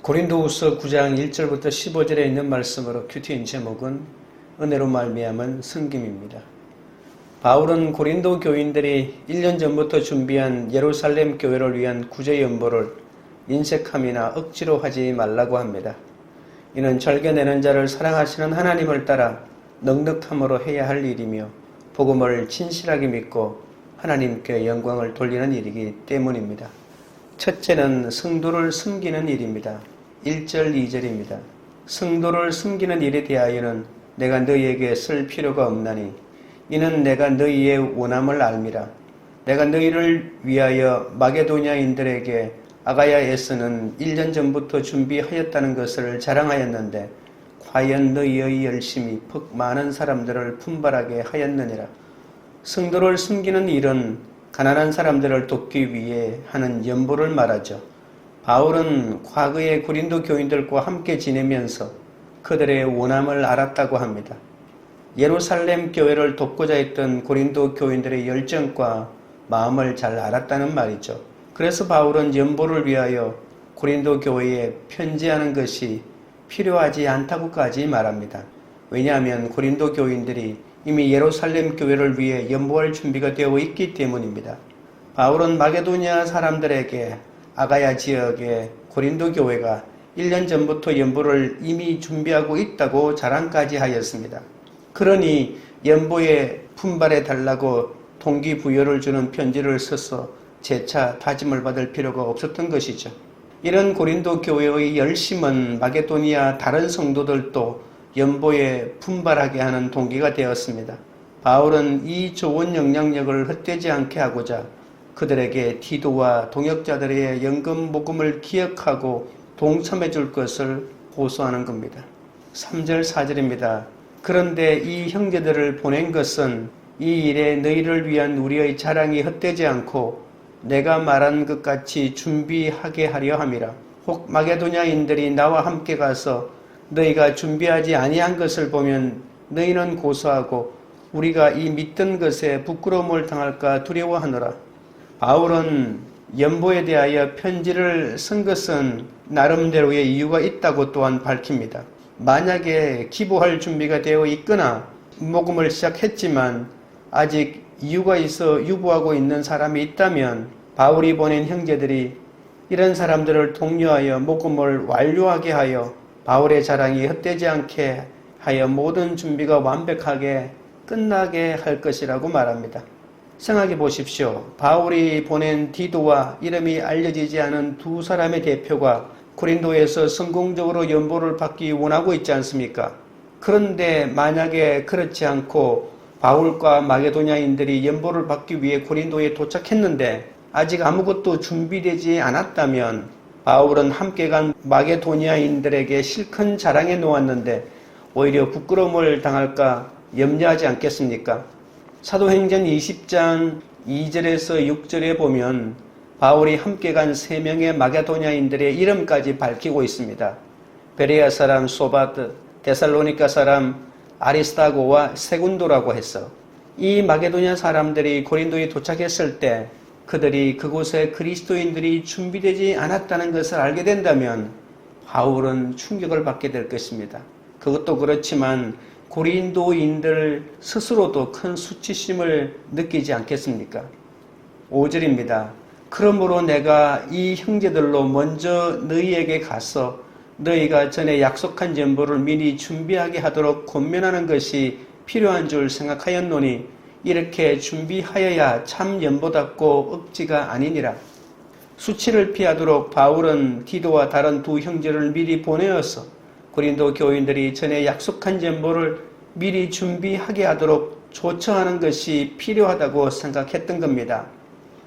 고린도후서 9장 1절부터 15절에 있는 말씀으로 큐티인 제목은 은혜로 말미암은 섬김입니다. 바울은 고린도 교인들이 1년 전부터 준비한 예루살렘 교회를 위한 구제 연보를 인색함이나 억지로 하지 말라고 합니다. 이는 절개내는 자를 사랑하시는 하나님을 따라 넉넉함으로 해야 할 일이며 복음을 진실하게 믿고 하나님께 영광을 돌리는 일이기 때문입니다. 첫째는 성도를 섬기는 일입니다. 1절 2절입니다. 성도를 섬기는 일에 대하여는 내가 너희에게 쓸 필요가 없나니 이는 내가 너희의 원함을 알미라. 내가 너희를 위하여 마게도냐인들에게 아가야에서는 1년 전부터 준비하였다는 것을 자랑하였는데 과연 너희의 열심이 퍽 많은 사람들을 분발하게 하였느니라. 성도를 섬기는 일은 가난한 사람들을 돕기 위해 하는 연보를 말하죠. 바울은 과거의 고린도 교인들과 함께 지내면서 그들의 원함을 알았다고 합니다. 예루살렘 교회를 돕고자 했던 고린도 교인들의 열정과 마음을 잘 알았다는 말이죠. 그래서 바울은 연보를 위하여 고린도 교회에 편지하는 것이 필요하지 않다고까지 말합니다. 왜냐하면 고린도 교인들이 이미 예루살렘 교회를 위해 연보할 준비가 되어 있기 때문입니다. 바울은 마게도냐 사람들에게 아가야 지역의 고린도 교회가 1년 전부터 연보를 이미 준비하고 있다고 자랑까지 하였습니다. 그러니 연보에 분발해 달라고 동기부여를 주는 편지를 써서 재차 다짐을 받을 필요가 없었던 것이죠. 이런 고린도 교회의 열심은 마게도니아 다른 성도들도 연보에 분발하게 하는 동기가 되었습니다. 바울은 이 좋은 영향력을 헛되지 않게 하고자 그들에게 디도와 동역자들의 연금 모금을 기억하고 동참해 줄 것을 호소하는 겁니다. 3절 4절입니다. 그런데 이 형제들을 보낸 것은 이 일에 너희를 위한 우리의 자랑이 헛되지 않고 내가 말한 것 같이 준비하게 하려 함이라. 혹 마게도냐인들이 나와 함께 가서 너희가 준비하지 아니한 것을 보면 너희는 고소하고 우리가 이 믿던 것에 부끄러움을 당할까 두려워하노라. 바울은 연보에 대하여 편지를 쓴 것은 나름대로의 이유가 있다고 또한 밝힙니다. 만약에 기부할 준비가 되어 있거나 모금을 시작했지만 아직 이유가 있어 유보하고 있는 사람이 있다면 바울이 보낸 형제들이 이런 사람들을 독려하여 모금을 완료하게 하여 바울의 자랑이 헛되지 않게 하여 모든 준비가 완벽하게 끝나게 할 것이라고 말합니다. 생각해 보십시오. 바울이 보낸 디도와 이름이 알려지지 않은 두 사람의 대표가 고린도에서 성공적으로 연보를 받기 원하고 있지 않습니까? 그런데 만약에 그렇지 않고 바울과 마게도냐인들이 연보를 받기 위해 고린도에 도착했는데 아직 아무것도 준비되지 않았다면 바울은 함께 간 마게도냐인들에게 실컷 자랑해 놓았는데 오히려 부끄러움을 당할까 염려하지 않겠습니까? 사도행전 20장 2절에서 6절에 보면 바울이 함께 간 3명의 마게도냐인들의 이름까지 밝히고 있습니다. 베레아 사람 소바드, 데살로니가 사람 아리스타고와 세군도라고 해서 이 마게도냐 사람들이 고린도에 도착했을 때 그들이 그곳에 그리스도인들이 준비되지 않았다는 것을 알게 된다면 바울은 충격을 받게 될 것입니다. 그것도 그렇지만 고린도인들 스스로도 큰 수치심을 느끼지 않겠습니까? 5절입니다. 그러므로 내가 이 형제들로 먼저 너희에게 가서 너희가 전에 약속한 연보를 미리 준비하게 하도록 권면하는 것이 필요한 줄 생각하였노니 이렇게 준비하여야 참 연보답고 억지가 아니니라. 수치를 피하도록 바울은 디도와 다른 두 형제를 미리 보내어서 고린도 교인들이 전에 약속한 연보를 미리 준비하게 하도록 조처하는 것이 필요하다고 생각했던 겁니다.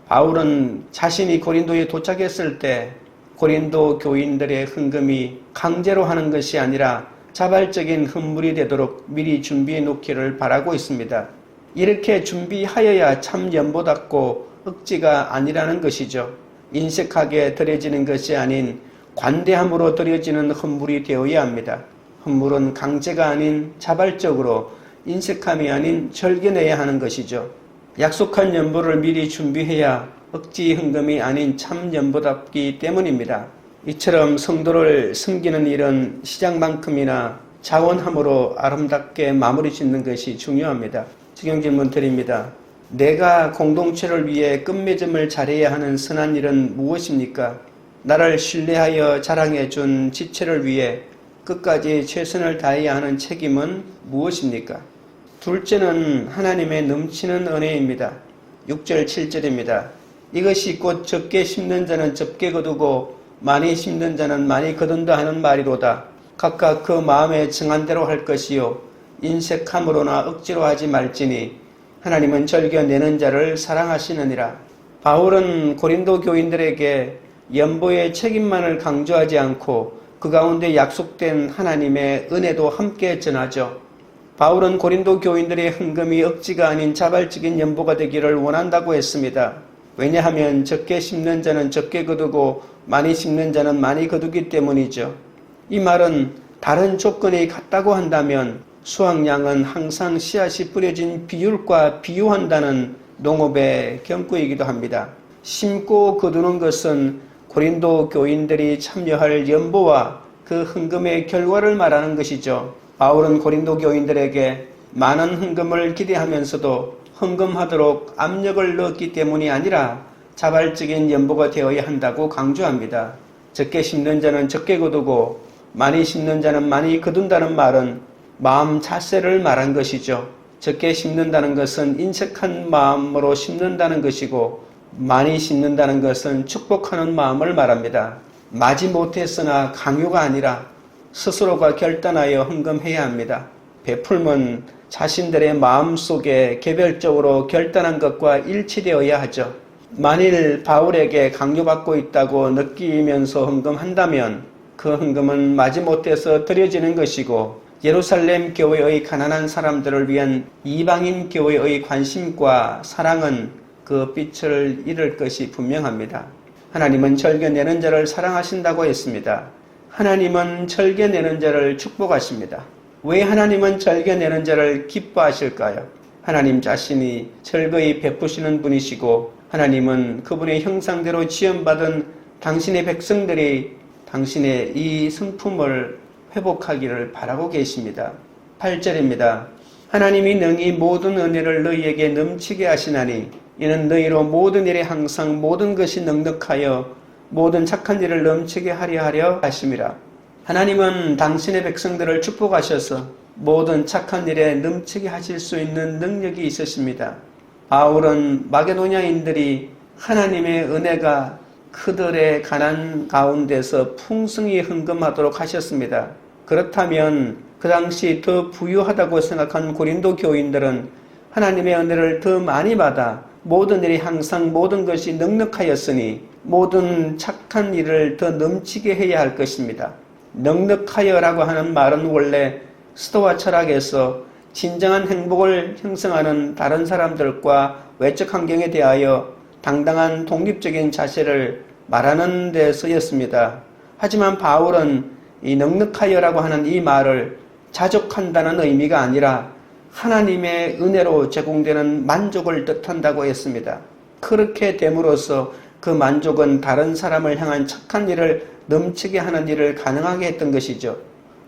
바울은 자신이 고린도에 도착했을 때 고린도 교인들의 헌금이 강제로 하는 것이 아니라 자발적인 헌물이 되도록 미리 준비해 놓기를 바라고 있습니다. 이렇게 준비하여야 참 연보답고 억지가 아니라는 것이죠. 인색하게 드려지는 것이 아닌 관대함으로 드려지는 헌물이 되어야 합니다. 헌물은 강제가 아닌 자발적으로 인색함이 아닌 절개내야 하는 것이죠. 약속한 연보를 미리 준비해야 억지 헌금이 아닌 참 연보답기 때문입니다. 이처럼 성도를 섬기는 일은 시작만큼이나 자원함으로 아름답게 마무리 짓는 것이 중요합니다. 직영질문 드립니다. 내가 공동체를 위해 끝맺음을 잘해야 하는 선한 일은 무엇입니까? 나를 신뢰하여 자랑해 준 지체를 위해 끝까지 최선을 다해야 하는 책임은 무엇입니까? 둘째는 하나님의 넘치는 은혜입니다. 6절 7절입니다. 이것이 곧 적게 심는 자는 적게 거두고 많이 심는 자는 많이 거둔다 하는 말이로다. 각각 그 마음에 정한 대로 할 것이요 인색함으로나 억지로 하지 말지니 하나님은 절겨내는 자를 사랑하시느니라. 바울은 고린도 교인들에게 연보의 책임만을 강조하지 않고 그 가운데 약속된 하나님의 은혜도 함께 전하죠. 바울은 고린도 교인들의 헌금이 억지가 아닌 자발적인 연보가 되기를 원한다고 했습니다. 왜냐하면 적게 심는 자는 적게 거두고 많이 심는 자는 많이 거두기 때문이죠. 이 말은 다른 조건이 같다고 한다면 수확량은 항상 씨앗이 뿌려진 비율과 비유한다는 농업의 경고이기도 합니다. 심고 거두는 것은 고린도 교인들이 참여할 연보와 그 헌금의 결과를 말하는 것이죠. 바울은 고린도 교인들에게 많은 헌금을 기대하면서도 헌금하도록 압력을 넣었기 때문이 아니라 자발적인 연보가 되어야 한다고 강조합니다. 적게 심는 자는 적게 거두고 많이 심는 자는 많이 거둔다는 말은 마음 자세를 말한 것이죠. 적게 심는다는 것은 인색한 마음으로 심는다는 것이고 많이 심는다는 것은 축복하는 마음을 말합니다. 마지못했으나 강요가 아니라 스스로가 결단하여 헌금해야 합니다. 베풀면 자신들의 마음속에 개별적으로 결단한 것과 일치되어야 하죠. 만일 바울에게 강요받고 있다고 느끼면서 헌금한다면 그 헌금은 마지못해서 드려지는 것이고 예루살렘 교회의 가난한 사람들을 위한 이방인 교회의 관심과 사랑은 그 빛을 잃을 것이 분명합니다. 하나님은 절겨내는 자를 사랑하신다고 했습니다. 하나님은 절겨내는 자를 축복하십니다. 왜 하나님은 절겨내는 자를 기뻐하실까요? 하나님 자신이 절거히 베푸시는 분이시고 하나님은 그분의 형상대로 지음받은 당신의 백성들이 당신의 이 성품을 회복하기를 바라고 계십니다. 8절입니다. 하나님이 능히 모든 은혜를 너희에게 넘치게 하시나니 이는 너희로 모든 일에 항상 모든 것이 넉넉하여 모든 착한 일을 넘치게 하려 하심이라. 하나님은 당신의 백성들을 축복하셔서 모든 착한 일에 넘치게 하실 수 있는 능력이 있으십니다. 바울은 마게도냐인들이 하나님의 은혜가 그들의 가난 가운데서 풍성히 헌금하도록 하셨습니다. 그렇다면 그 당시 더 부유하다고 생각한 고린도 교인들은 하나님의 은혜를 더 많이 받아 모든 일이 항상 모든 것이 넉넉하였으니 모든 착한 일을 더 넘치게 해야 할 것입니다. 넉넉하여라고 하는 말은 원래 스토아 철학에서 진정한 행복을 형성하는 다른 사람들과 외적 환경에 대하여 당당한 독립적인 자세를 말하는 데 쓰였습니다. 하지만 바울은 이 넉넉하여라고 하는 이 말을 자족한다는 의미가 아니라 하나님의 은혜로 제공되는 만족을 뜻한다고 했습니다. 그렇게 됨으로써 그 만족은 다른 사람을 향한 착한 일을 넘치게 하는 일을 가능하게 했던 것이죠.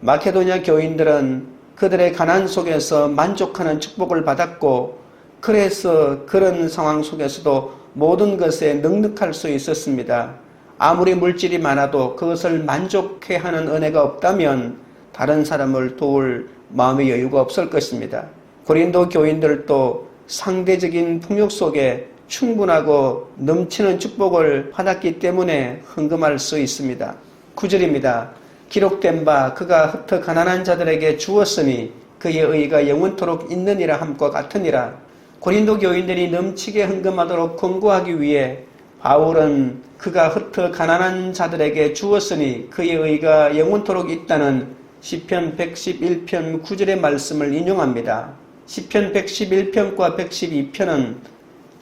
마케도냐 교인들은 그들의 가난 속에서 만족하는 축복을 받았고 그래서 그런 상황 속에서도 모든 것에 넉넉할 수 있었습니다. 아무리 물질이 많아도 그것을 만족해 하는 은혜가 없다면 다른 사람을 도울 마음의 여유가 없을 것입니다. 고린도 교인들도 상대적인 풍요 속에 충분하고 넘치는 축복을 받았기 때문에 헌금할 수 있습니다. 9절입니다. 기록된 바 그가 흩어 가난한 자들에게 주었으니 그의 의가 영원토록 있느니라 함과 같으니라. 고린도 교인들이 넘치게 헌금하도록 권고하기 위해 바울은 그가 흩어 가난한 자들에게 주었으니 그의 의가 영원토록 있다는 시편 111편 9절의 말씀을 인용합니다. 시편 111편과 112편은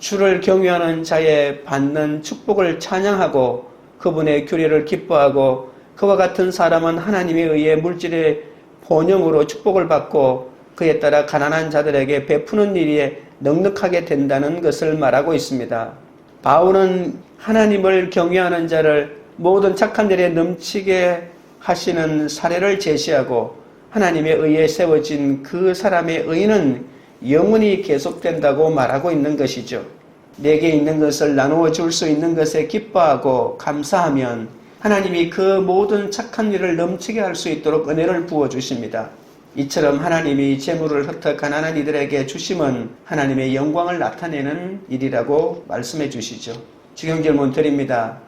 주를 경외하는 자의 받는 축복을 찬양하고 그분의 규례를 기뻐하고 그와 같은 사람은 하나님에 의해 물질의 본영으로 축복을 받고 그에 따라 가난한 자들에게 베푸는 일에 넉넉하게 된다는 것을 말하고 있습니다. 바울은 하나님을 경외하는 자를 모든 착한 일에 넘치게 하시는 사례를 제시하고 하나님의 의에 세워진 그 사람의 의는 영원히 계속된다고 말하고 있는 것이죠. 내게 있는 것을 나누어 줄 수 있는 것에 기뻐하고 감사하면 하나님이 그 모든 착한 일을 넘치게 할 수 있도록 은혜를 부어주십니다. 이처럼 하나님이 재물을 흩어 가난한 이들에게 주심은 하나님의 영광을 나타내는 일이라고 말씀해 주시죠. 지금 질문 드립니다.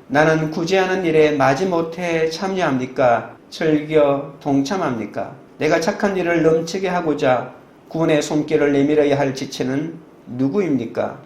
나는 구제하는 일에 마지못해 참여합니까? 즐겨 동참합니까? 내가 착한 일을 넘치게 하고자 구원의 손길을 내밀어야 할 지체는 누구입니까?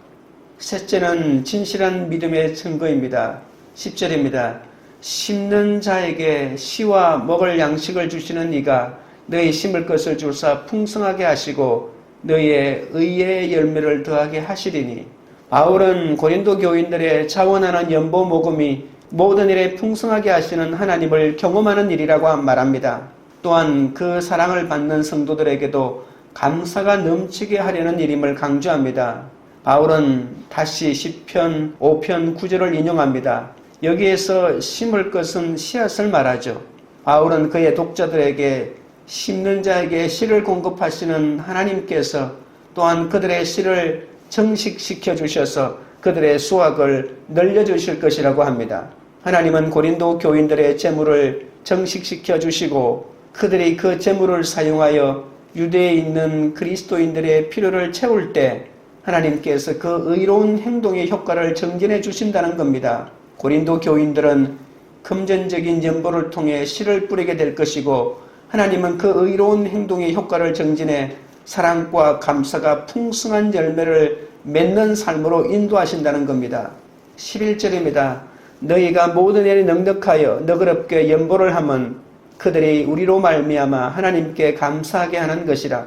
셋째는 진실한 믿음의 증거입니다. 10절입니다. 심는 자에게 씨와 먹을 양식을 주시는 이가 너희 심을 것을 주사 풍성하게 하시고 너희의 의의 열매를 더하게 하시리니. 바울은 고린도 교인들의 자원하는 연보 모금이 모든 일에 풍성하게 하시는 하나님을 경험하는 일이라고 말합니다. 또한 그 사랑을 받는 성도들에게도 감사가 넘치게 하려는 일임을 강조합니다. 바울은 다시 시편 5편 9절을 인용합니다. 여기에서 심을 것은 씨앗을 말하죠. 바울은 그의 독자들에게 심는 자에게 씨를 공급하시는 하나님께서 또한 그들의 씨를 정식시켜 주셔서 그들의 수확을 늘려주실 것이라고 합니다. 하나님은 고린도 교인들의 재물을 정식시켜 주시고 그들이 그 재물을 사용하여 유대에 있는 그리스도인들의 필요를 채울 때 하나님께서 그 의로운 행동의 효과를 정진해 주신다는 겁니다. 고린도 교인들은 금전적인 연보를 통해 씨를 뿌리게 될 것이고 하나님은 그 의로운 행동의 효과를 정진해 사랑과 감사가 풍성한 열매를 맺는 삶으로 인도하신다는 겁니다. 11절입니다. 너희가 모든 일에 넉넉하여 너그럽게 연보를 하면 그들이 우리로 말미암아 하나님께 감사하게 하는 것이라.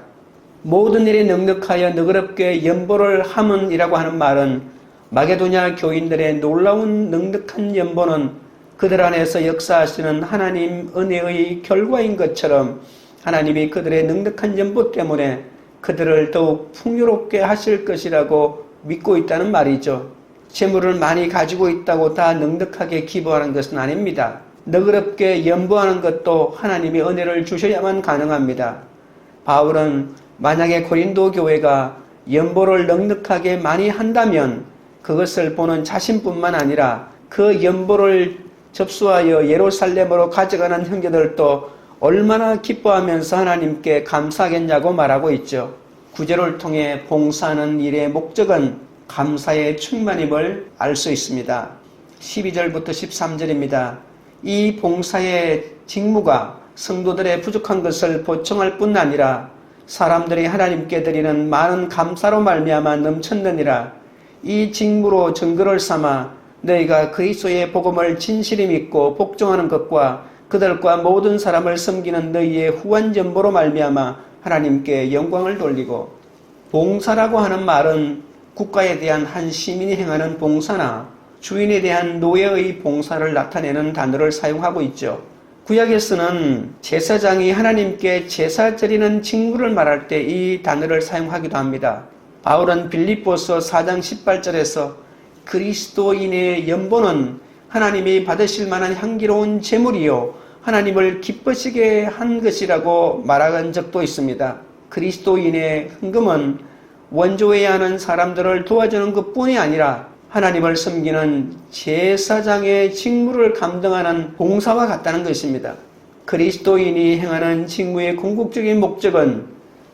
모든 일에 넉넉하여 너그럽게 연보를 함은이라고 하는 말은 마게도냐 교인들의 놀라운 넉넉한 연보는 그들 안에서 역사하시는 하나님 은혜의 결과인 것처럼 하나님이 그들의 넉넉한 연보 때문에 그들을 더욱 풍요롭게 하실 것이라고 믿고 있다는 말이죠. 재물을 많이 가지고 있다고 다 넉넉하게 기부하는 것은 아닙니다. 너그럽게 연보하는 것도 하나님이 은혜를 주셔야만 가능합니다. 바울은 만약에 고린도 교회가 연보를 넉넉하게 많이 한다면 그것을 보는 자신뿐만 아니라 그 연보를 접수하여 예루살렘으로 가져가는 형제들도 얼마나 기뻐하면서 하나님께 감사하겠냐고 말하고 있죠. 구제를 통해 봉사하는 일의 목적은 감사의 충만임을 알 수 있습니다. 12절부터 13절입니다. 이 봉사의 직무가 성도들의 부족한 것을 보충할 뿐 아니라 사람들이 하나님께 드리는 많은 감사로 말미암아 넘쳤느니라. 이 직무로 증거를 삼아 너희가 그리스도의 복음을 진실히 믿고 복종하는 것과 그들과 모든 사람을 섬기는 너희의 후한 전보로 말미암아 하나님께 영광을 돌리고. 봉사라고 하는 말은 국가에 대한 한 시민이 행하는 봉사나 주인에 대한 노예의 봉사를 나타내는 단어를 사용하고 있죠. 구약에서는 제사장이 하나님께 제사 드리는 직무를 말할 때 이 단어를 사용하기도 합니다. 바울은 빌립보서 4장 18절에서 그리스도인의 연보는 하나님이 받으실 만한 향기로운 제물이요 하나님을 기쁘시게 한 것이라고 말한 적도 있습니다. 그리스도인의 헌금은 원조해야 하는 사람들을 도와주는 것뿐이 아니라 하나님을 섬기는 제사장의 직무를 감당하는 봉사와 같다는 것입니다. 그리스도인이 행하는 직무의 궁극적인 목적은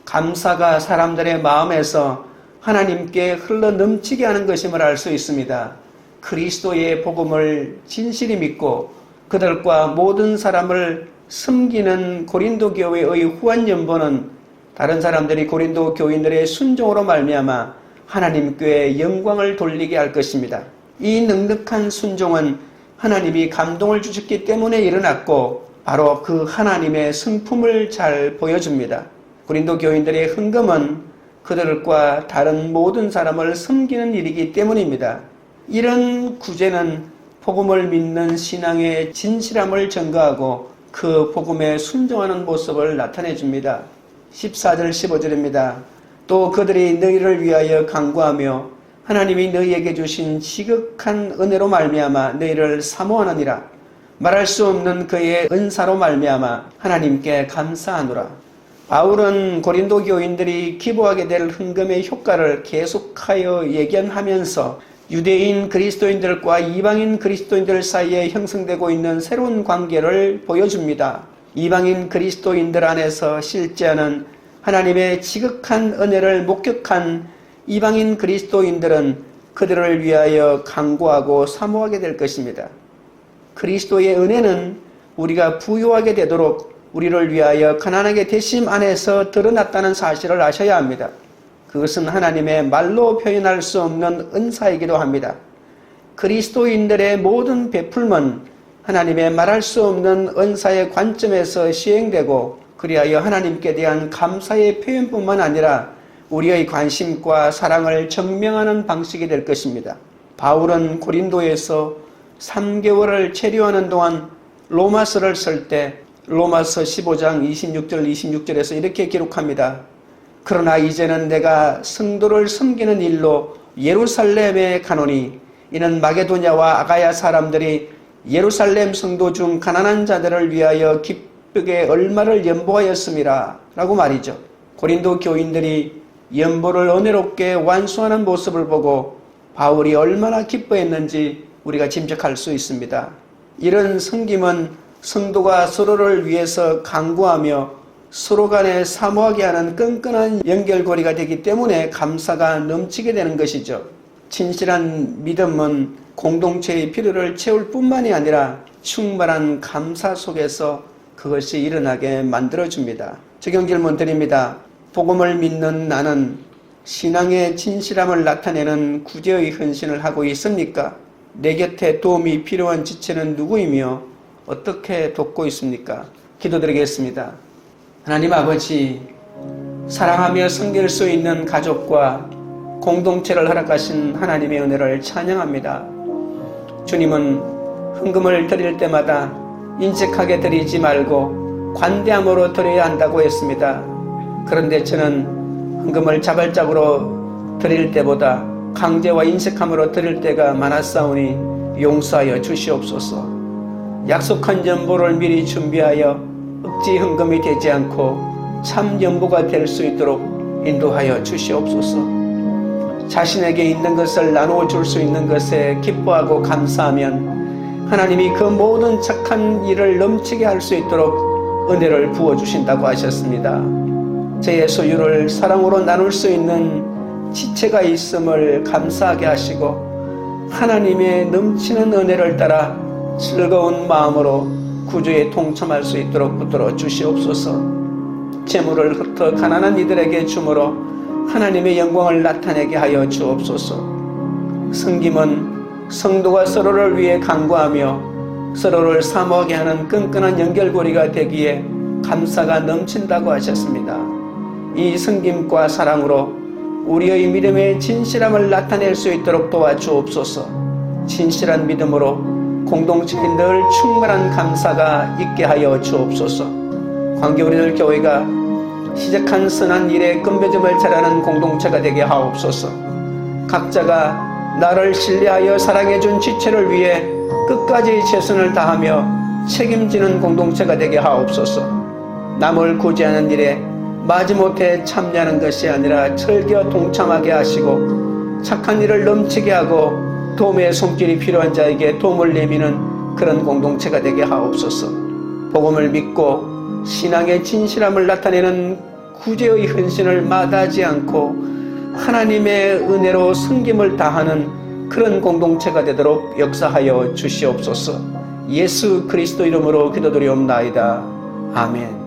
감사가 사람들의 마음에서 하나님께 흘러 넘치게 하는 것임을 알 수 있습니다. 그리스도의 복음을 진실히 믿고 그들과 모든 사람을 섬기는 고린도 교회의 후한 연보는 다른 사람들이 고린도 교인들의 순종으로 말미암아 하나님께 영광을 돌리게 할 것입니다. 이 넉넉한 순종은 하나님이 감동을 주셨기 때문에 일어났고 바로 그 하나님의 성품을 잘 보여줍니다. 고린도 교인들의 헌금은 그들과 다른 모든 사람을 섬기는 일이기 때문입니다. 이런 구제는 복음을 믿는 신앙의 진실함을 증거하고 그 복음에 순종하는 모습을 나타내 줍니다. 14절 15절입니다. 또 그들이 너희를 위하여 간구하며 하나님이 너희에게 주신 지극한 은혜로 말미암아 너희를 사모하느니라. 말할 수 없는 그의 은사로 말미암아 하나님께 감사하노라. 바울은 고린도 교인들이 기부하게 될 헌금의 효과를 계속하여 예견하면서 유대인 그리스도인들과 이방인 그리스도인들 사이에 형성되고 있는 새로운 관계를 보여줍니다. 이방인 그리스도인들 안에서 실제하는 하나님의 지극한 은혜를 목격한 이방인 그리스도인들은 그들을 위하여 간구하고 사모하게 될 것입니다. 그리스도의 은혜는 우리가 부유하게 되도록 우리를 위하여 가난하게 되심 안에서 드러났다는 사실을 아셔야 합니다. 그것은 하나님의 말로 표현할 수 없는 은사이기도 합니다. 그리스도인들의 모든 베풀면 하나님의 말할 수 없는 은사의 관점에서 시행되고 그리하여 하나님께 대한 감사의 표현뿐만 아니라 우리의 관심과 사랑을 증명하는 방식이 될 것입니다. 바울은 고린도에서 3개월을 체류하는 동안 로마서를 쓸 때 로마서 15장 26절에서 이렇게 기록합니다. 그러나 이제는 내가 성도를 섬기는 일로 예루살렘에 가노니 이는 마게도냐와 아가야 사람들이 예루살렘 성도 중 가난한 자들을 위하여 기쁘게 얼마를 연보하였음이라 라고 말이죠. 고린도 교인들이 연보를 은혜롭게 완수하는 모습을 보고 바울이 얼마나 기뻐했는지 우리가 짐작할 수 있습니다. 이런 섬김은 성도가 서로를 위해서 간구하며 서로 간에 사모하게 하는 끈끈한 연결고리가 되기 때문에 감사가 넘치게 되는 것이죠. 진실한 믿음은 공동체의 필요를 채울 뿐만이 아니라 충만한 감사 속에서 그것이 일어나게 만들어줍니다. 적용 질문 드립니다. 복음을 믿는 나는 신앙의 진실함을 나타내는 구제의 헌신을 하고 있습니까? 내 곁에 도움이 필요한 지체는 누구이며 어떻게 돕고 있습니까? 기도드리겠습니다. 하나님 아버지, 사랑하며 섬길 수 있는 가족과 공동체를 허락하신 하나님의 은혜를 찬양합니다. 주님은 헌금을 드릴 때마다 인색하게 드리지 말고 관대함으로 드려야 한다고 했습니다. 그런데 저는 헌금을 자발적으로 드릴 때보다 강제와 인색함으로 드릴 때가 많았사오니 용서하여 주시옵소서. 약속한 연보를 미리 준비하여 억지 헌금이 되지 않고 참 연보가 될 수 있도록 인도하여 주시옵소서. 자신에게 있는 것을 나누어 줄 수 있는 것에 기뻐하고 감사하면 하나님이 그 모든 착한 일을 넘치게 할 수 있도록 은혜를 부어주신다고 하셨습니다. 제 소유를 사랑으로 나눌 수 있는 지체가 있음을 감사하게 하시고 하나님의 넘치는 은혜를 따라 즐거운 마음으로 구주에 동참할 수 있도록 붙들어 주시옵소서. 재물을 흩어 가난한 이들에게 주므로 하나님의 영광을 나타내게 하여 주옵소서. 섬김은 성도가 서로를 위해 간구하며 서로를 사모하게 하는 끈끈한 연결고리가 되기에 감사가 넘친다고 하셨습니다. 이 섬김과 사랑으로 우리의 믿음의 진실함을 나타낼 수 있도록 도와주옵소서. 진실한 믿음으로 공동체에 늘 충만한 감사가 있게 하여 주옵소서. 광교우리들 교회가 시작한 선한 일에 건배점을 잘하는 공동체가 되게 하옵소서. 각자가 나를 신뢰하여 사랑해준 지체를 위해 끝까지 최선을 다하며 책임지는 공동체가 되게 하옵소서. 남을 구제하는 일에 마지못해 참여하는 것이 아니라 즐겨 동참하게 하시고 착한 일을 넘치게 하고 도움의 손길이 필요한 자에게 도움을 내미는 그런 공동체가 되게 하옵소서. 복음을 믿고 신앙의 진실함을 나타내는 구제의 헌신을 마다하지 않고 하나님의 은혜로 섬김을 다하는 그런 공동체가 되도록 역사하여 주시옵소서. 예수 그리스도 이름으로 기도드리옵나이다. 아멘.